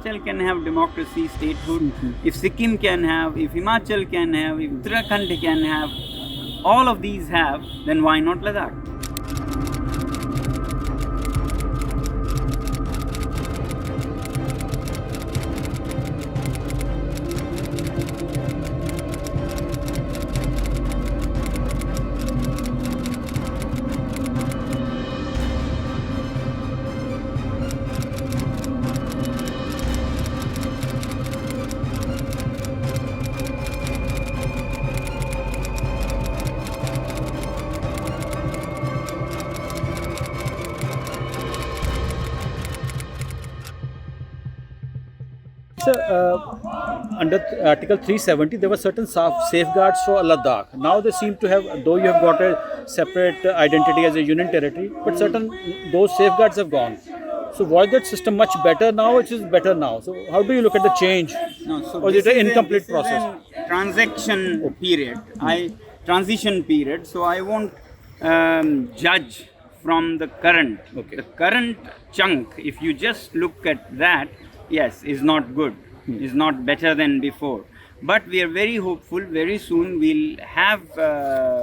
Himachal can have democracy, statehood, if Sikkim can have, if Himachal can have, if Uttarakhand can have, all of these have, then why not Ladakh? So, under Article 370, there were certain safeguards for Ladakh. Now they seem to have, though you have got a separate identity as a union territory, but certain those safeguards have gone. So was that system much better now? It is better now. So how do you look at the change? No, so or is it an incomplete this process? Is a transaction period. Transition period. So I won't judge from the current. Okay. The current chunk, if you just look at that, yes, is not good. Is not better than before. But we are very hopeful. Very soon we'll have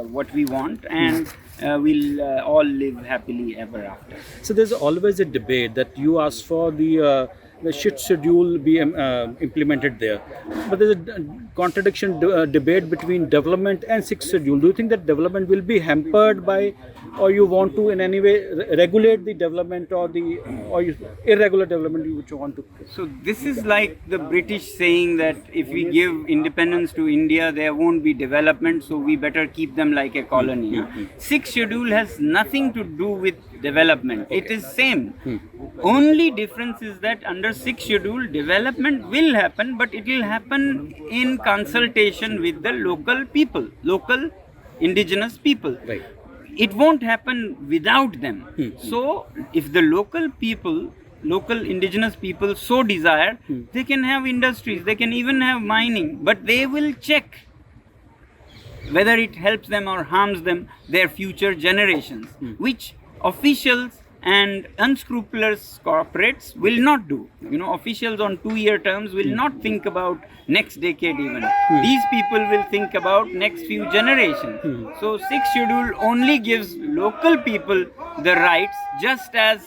what we want, and we'll all live happily ever after. So there's always a debate that you ask for the shit schedule be implemented there. But there's a contradiction debate between development and sixth schedule. Do you think that development will be hampered by, or you want to in any way regulate the development or irregular development which you want to? So this is like the British saying that if we give independence to India, there won't be development, so we better keep them like a colony. Sixth schedule has nothing to do with development. It is same. Only difference is that under sixth schedule, development will happen, but it will happen in consultation with the local people, local indigenous people. Right. It won't happen without them. So if the local people, local indigenous people so desire, they can have industries, they can even have mining, but they will check whether it helps them or harms them, their future generations, which officials and unscrupulous corporates will not do. You know, officials on 2-year terms will not think about next decade even. These people will think about next few generations. So sixth schedule only gives local people the rights, just as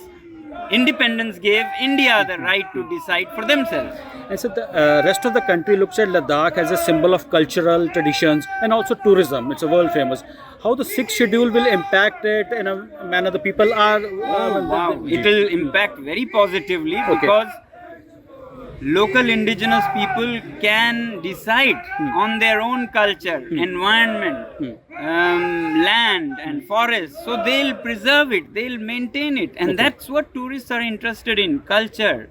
independence gave India the right to decide for themselves. And so the rest of the country looks at Ladakh as a symbol of cultural traditions and also tourism. It's a world famous. How the sixth schedule will impact it in a manner the people are... It will impact very positively because local indigenous people can decide on their own culture, environment, land and forest. So they'll preserve it, they'll maintain it. And that's what tourists are interested in, culture,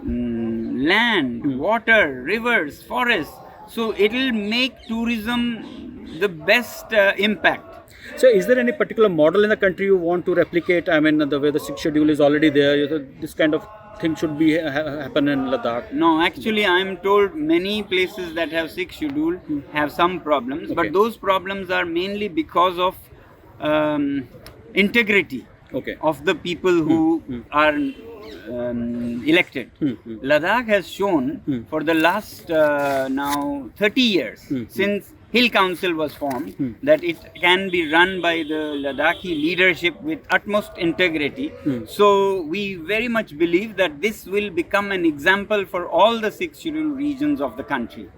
land, water, rivers, forests. So it will make tourism the best impact. So is there any particular model in the country you want to replicate? I mean, the way the sixth schedule is already there, this kind of thing should be happen in Ladakh? No, actually I'm told many places that have sixth schedule have some problems, but those problems are mainly because of integrity of the people who are elected. Ladakh has shown for the last now 30 years since Hill Council was formed that it can be run by the Ladakhi leadership with utmost integrity. So we very much believe that this will become an example for all the sixth scheduled regions of the country.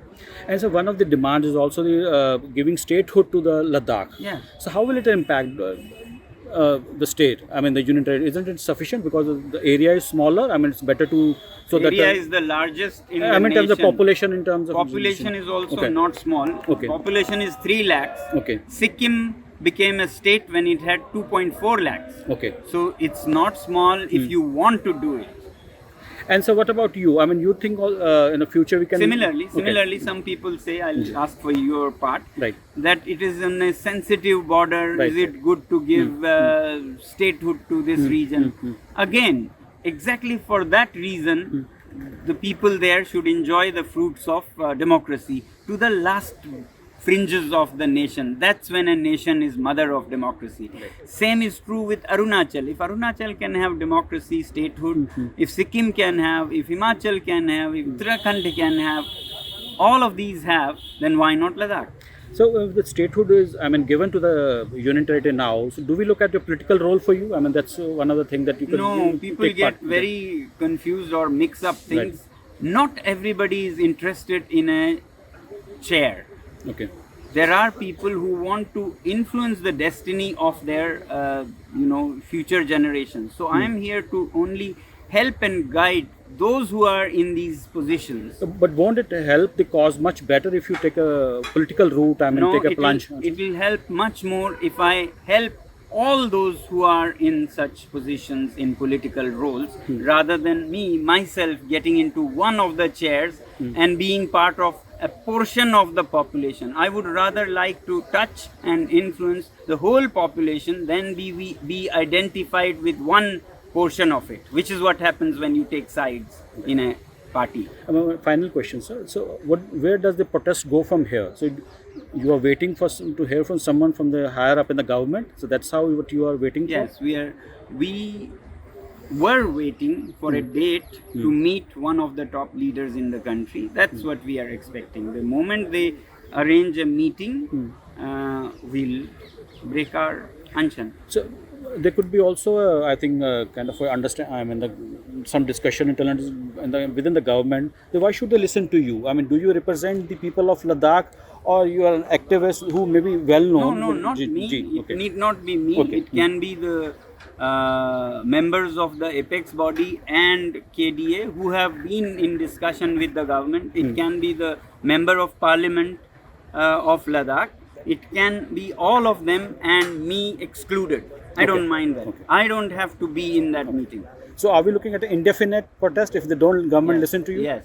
And so one of the demands is also the giving statehood to the Ladakh. Yeah. So how will it impact the state? I mean, the union territory, isn't it sufficient because the area is smaller? I mean, it's better to... So the area is the largest in the nation. in terms of population, in terms of... Population is also not small. Population is 3 lakhs. Sikkim became a state when it had 2.4 lakhs. So it's not small if you want to do it. And so what about you? I mean, you think in the future we can... Similarly, some people say, I'll ask for your part, that it is on a sensitive border. Is it good to give statehood to this region? Again, exactly for that reason, the people there should enjoy the fruits of democracy to the last fringes of the nation. That's when a nation is mother of democracy. Same is true with Arunachal. If Arunachal can have democracy, statehood, if Sikkim can have, if Himachal can have, if Uttarakhand can have, all of these have, then why not Ladakh? So the statehood is, I mean, given to the union territory now. So do we look at the political role for you? I mean, that's one of the things that you can. No, people take get part in. very confused or mix up things. Not everybody is interested in a chair. Okay. There are people who want to influence the destiny of their, future generations. So I am here to only help and guide those who are in these positions. But won't it help the cause much better if you take a political route? I mean, take a plunge. It will help much more if I help all those who are in such positions in political roles, rather than me myself getting into one of the chairs and being part of a portion of the population. I would rather like to touch and influence the whole population than be identified with one portion of it, which is what happens when you take sides in a party. Final question, sir. So, where does the protest go from here? So, you are waiting to hear from someone from the higher up in the government. So that's how what you are waiting for. Yes, we were waiting for a date to meet one of the top leaders in the country. That's what we are expecting. The moment they arrange a meeting, we'll break our unshan. So there could be also, I think, kind of understand. I mean, some discussion within the government. Why should they listen to you? I mean, do you represent the people of Ladakh, or you are an activist who may be well known? No, not me. It need not be me. Okay. It can be the members of the apex body and KDA who have been in discussion with the government. It can be the member of parliament of Ladakh. It can be all of them and me excluded. I don't mind that. Okay. I don't have to be in that meeting. So are we looking at an indefinite protest if the government listen to you? Yes.